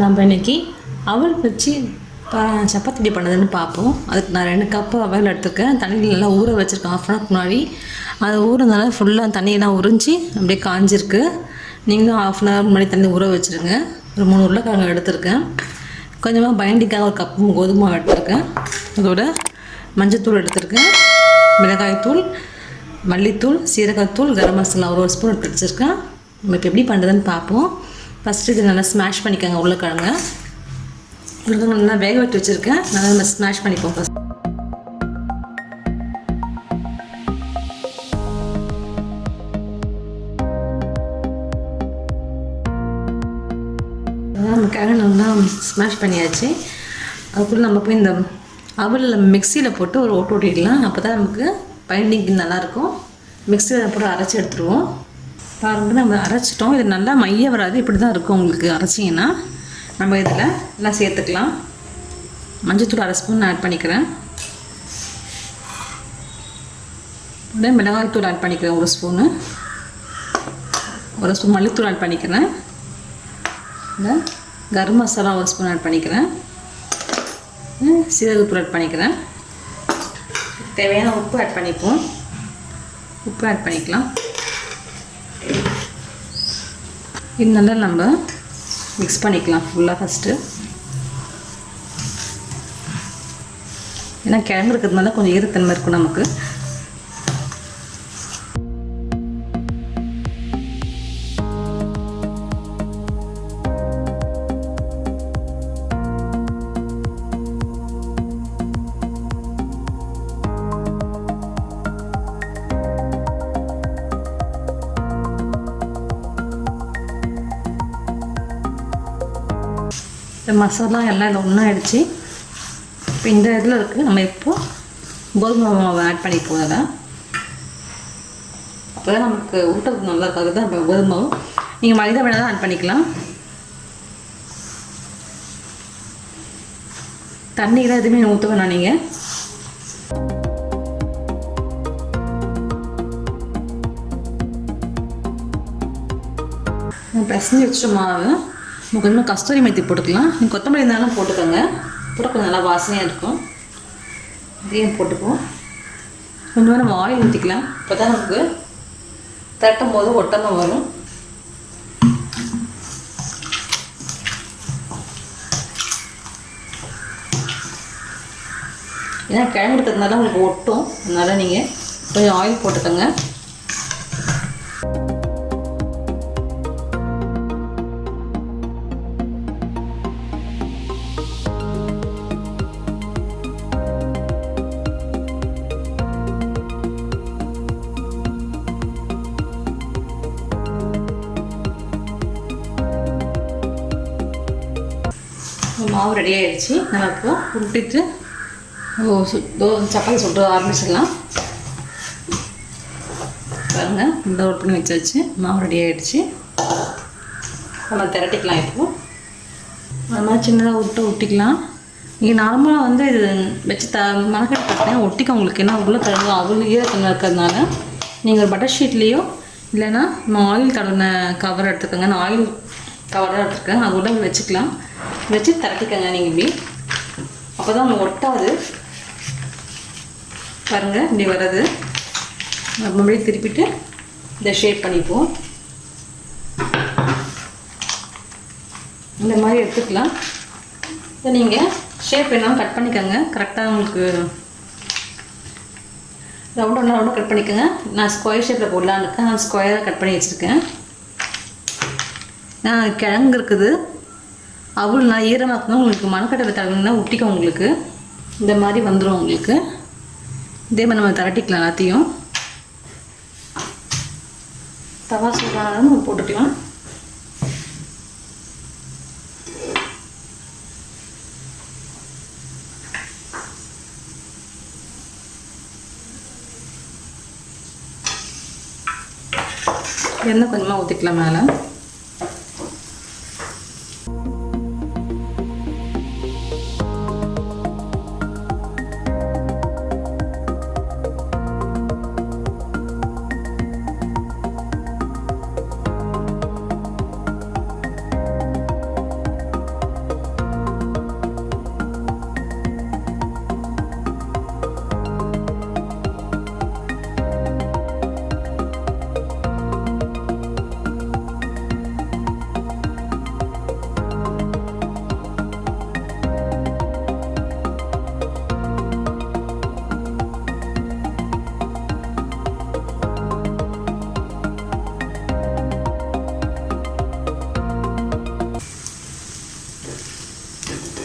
நம்ம இன்றைக்கி அவல் வச்சு சப்பாத்தி பண்ணதுன்னு பார்ப்போம். அதுக்கு நான் 2 கப்பு அவல் எடுத்துருக்கேன். தண்ணியில் நல்லா ஊற வச்சுருக்கேன். ஆஃப் அன் ஹவருக்கு முன்னாடி அது ஊறதுனால ஃபுல்லாக தண்ணியெல்லாம் உறிஞ்சி அப்படியே காஞ்சிருக்கு. நீங்களும் ஆஃப் அன் ஹவர் முன்னாடி தண்ணி ஊற வச்சுருங்க. ஒரு 3 உருளைக்கிழங்கு எடுத்துருக்கேன். கொஞ்சமாக பைண்டிங்காக ஒரு கப்பு கோதுமை மாவு எடுத்துருக்கேன். அதோட மஞ்சத்தூள் எடுத்துருக்கேன், மிளகாய்த்தூள், மல்லித்தூள், சீரகத்தூள், கரம் மசாலா ஒரு ஸ்பூன் எடுத்து வச்சுருக்கேன். நம்ம இப்போ எப்படி பண்ணுறதுன்னு பார்ப்போம். ஃபஸ்ட்டு இது நல்லா ஸ்மாஷ் பண்ணிக்கோங்க. உருளைக்கிழங்கு நல்லா வேக வச்சு வச்சுருக்கேன். நல்லா நம்ம ஸ்மாஷ் பண்ணிப்போம். ஃபஸ்ட் நம்ம கிழங்கு நல்லா ஸ்மாஷ் பண்ணியாச்சு. அதுக்குள்ளே நம்ம போய் இந்த அவலில் மிக்சியில் போட்டு ஒரு ஓட்டு ஓட்டிடலாம். அப்போ தான் நமக்கு பைண்டிங் நல்லாயிருக்கும். மிக்சியில் போட்டு அரைச்சி எடுத்துருவோம். பாருங்க, நம்ம அரைச்சிட்டோம். இது நல்லா மைய வராது, இப்படி தான் இருக்கும். உங்களுக்கு அரைச்சிங்கன்னா நம்ம இதில் எல்லாம் சேர்த்துக்கலாம். மஞ்சத்தூள் 1/2 ஸ்பூன் ஆட் பண்ணிக்கிறேன். அப்படியே மிளகாய்த்தூள் ஆட் பண்ணிக்கிறேன் 1 ஸ்பூனு. 1 ஸ்பூன் மல்லித்தூள் ஆட் பண்ணிக்கிறேன். இந்த கரம் மசாலா 1 ஸ்பூன் ஆட் பண்ணிக்கிறேன். சீரகத்தூள் ஆட் பண்ணிக்கிறேன். தேவையான உப்பு ஆட் பண்ணிப்போம். உப்பு ஆட் பண்ணிக்கலாம். இது நல்லா நம்ம மிக்ஸ் பண்ணிக்கலாம் ஃபுல்லாக ஃபஸ்ட்டு. ஏன்னா கிழங்கு இருக்கிறதுனால கொஞ்சம் ஈரத்தன்மை இருக்கும் நமக்கு. இந்த மசாலா எல்லாம் இதில் ஒன்றா ஆகிடுச்சு. இப்போ இந்த இதில் இருக்குது. நம்ம இப்போது கோதுமை மாவை ஆட் பண்ணிப்போம். அதில் அப்போ தான் நமக்கு ஊட்டத்துக்கு நல்லா இருக்காது தான். இப்போ கோதுமை மாவு நீங்கள் மைதா வேணால் தான் ஆட் பண்ணிக்கலாம். தண்ணியெல்லாம் எதுவுமே ஊற்ற வேணாம். நீங்கள் பிசைஞ்சு வச்சுட்டு மாவு கொஞ்சமாக கஸ்தூரி மெத்தி போட்டுக்கலாம். நீங்கள் கொத்தமல்லி இருந்தாலும் போட்டுக்கோங்க. போட்டு கொஞ்சம் நல்லா வாசனையாக இருக்கும். இதையும் போட்டுக்குவோம். கொஞ்சமாக நம்ம ஆயில் ஊற்றிக்கலாம். இப்போ தான் நமக்கு தட்டும் போது ஒட்டாமல் வரும். ஏன்னா கிழங்கு எடுக்கிறதுனால உங்களுக்கு ஒட்டும். அதனால் நீங்கள் கொஞ்சம் ஆயில் போட்டுக்கோங்க. மாவு ரெடி ஆகிடுச்சு. நம்ம இப்போ உருட்டிட்டு சப்பாத்தி சுட்டு ஆரம்பிச்சிடலாம். பாருங்கள், இந்த ஒர்க் பண்ணி வச்சாச்சு. மாவு ரெடி ஆகிடுச்சு. நம்ம திரட்டிக்கலாம். இப்போது அது மாதிரி சின்னதாக ஒட்டிக்கலாம். நீங்கள் நார்மலாக வந்து இது வச்சு மணக்கட்டு பார்த்தீங்கன்னா ஒட்டிக்க உங்களுக்கு. ஏன்னா உள்ள தடவை அவ்வளோ ஈரத்தன்மை இருக்கிறதுனால நீங்கள் ஒரு பட்டர் ஷீட்லேயோ இல்லைன்னா நம்ம ஆயில் தடவின கவர் எடுத்துக்கோங்க. நான் ஆயில் கவராக எடுத்துருக்கேன். அது உள்ள வச்சுக்கலாம். வச்சு திரட்டிக்கங்க நீங்கள் இப்படி. அப்போ தான் உங்களுக்கு ஒட்டாது. பாருங்கள், இப்படி வர்றது. நம்ம அப்படியே திருப்பிட்டு இதை ஷேப் பண்ணிப்போம். இந்த மாதிரி எடுத்துக்கலாம். இதை நீங்கள் ஷேப் வேணாலும் கட் பண்ணிக்கோங்க. கரெக்டாக உங்களுக்கு ரவுண்டாக கட் பண்ணிக்கோங்க. நான் ஸ்கொயர் ஷேப்பில் போடலான்னு இருக்கேன். நான் ஸ்கொயராக கட் பண்ணி வச்சுருக்கேன். கிழங்கு இருக்குது. அவ்வளோ நான் ஈரமாக்கணும். உங்களுக்கு மணக்கட்டை தடவினா ஒட்டிக்கும். உங்களுக்கு இந்த மாதிரி வந்துடும். உங்களுக்கு இதே மாதிரி நம்ம திரட்டிக்கலாம். எல்லாத்தையும் தவா சூடானாலும் நம்ம போட்டுக்கலாம். எண்ணெய் கொஞ்சமாக ஊற்றிக்கலாம் மேலே.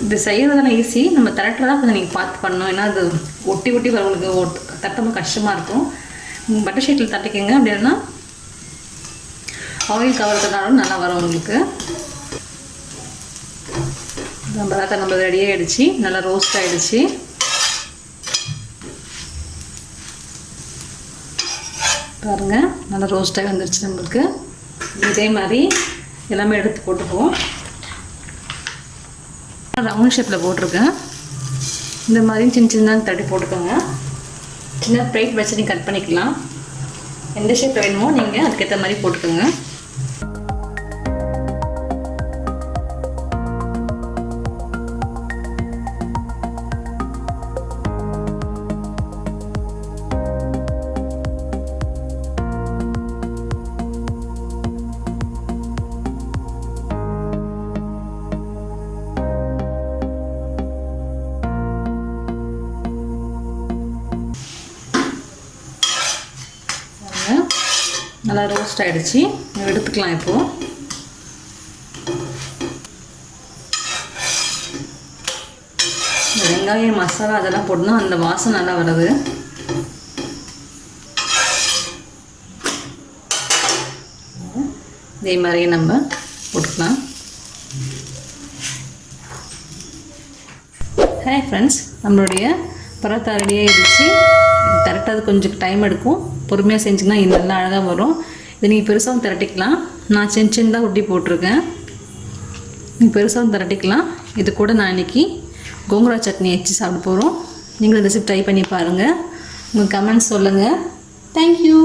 இது செய்கிறதான ஈஸி, நம்ம திரட்டுறதா கொஞ்சம் நீங்கள் பார்த்து பண்ணணும். ஏன்னா அது ஒட்டி ஒட்டி வரவங்களுக்கு தட்டமாக கஷ்டமாக இருக்கும். பட்டர் ஷீட்டில் தட்டிக்கங்க. அப்படின்னா ஆயில் கவர் பண்ணாலும் நல்லா வரும் உங்களுக்கு. பராத்தா நம்ம ரெடியாக ஆகிடுச்சு, நல்லா ரோஸ்ட் ஆகிடுச்சு. பாருங்கள் நல்லா ரோஸ்ட்டாகி வந்துடுச்சு நம்மளுக்கு. இதே மாதிரி எல்லாமே எடுத்து போட்டுக்குவோம். ரவுண்ட் ஷேப்பில் போட்டிருக்கேன். இந்த மாதிரி சின்ன சின்னதாக தட்டி போட்டுக்கோங்க. சின்ன பிளேட் வச்சு நீங்கள் கட் பண்ணிக்கலாம். எந்த ஷேப்பில் வேணுமோ நீங்கள் அதுக்கேற்ற மாதிரி போட்டுக்கோங்க. நல்லா ரோஸ்ட் ஆகிடுச்சு, எடுத்துக்கலாம். இப்போது வெங்காயம் மசாலா அதெல்லாம் போட்டுனா அந்த வாசம் நல்லா வருது. இதே மாதிரியே நம்ம போட்டுக்கலாம். ஹாய் ஃப்ரெண்ட்ஸ், நம்மளுடைய பராத்தா ரெடியாக இருந்துச்சு. திரட்டாது கொஞ்சம் டைம் எடுக்கும், பொறுமையாக செஞ்சிங்கன்னா இது நல்லா அழகாக வரும். இதை நீங்கள் பெருசாகவும் திரட்டிக்கலாம். நான் சின்ன சின்னதாக ஒட்டி போட்டிருக்கேன். நீங்கள் பெருசாகவும் திரட்டிக்கலாம். இது கூட நான் இன்றைக்கி கோங்குரா சட்னி வச்சு சாப்பிட போகிறோம். நீங்களும் ரெசிபி ட்ரை பண்ணி பாருங்கள். உங்கள் கமெண்ட்ஸ் சொல்லுங்கள். தேங்க்யூ.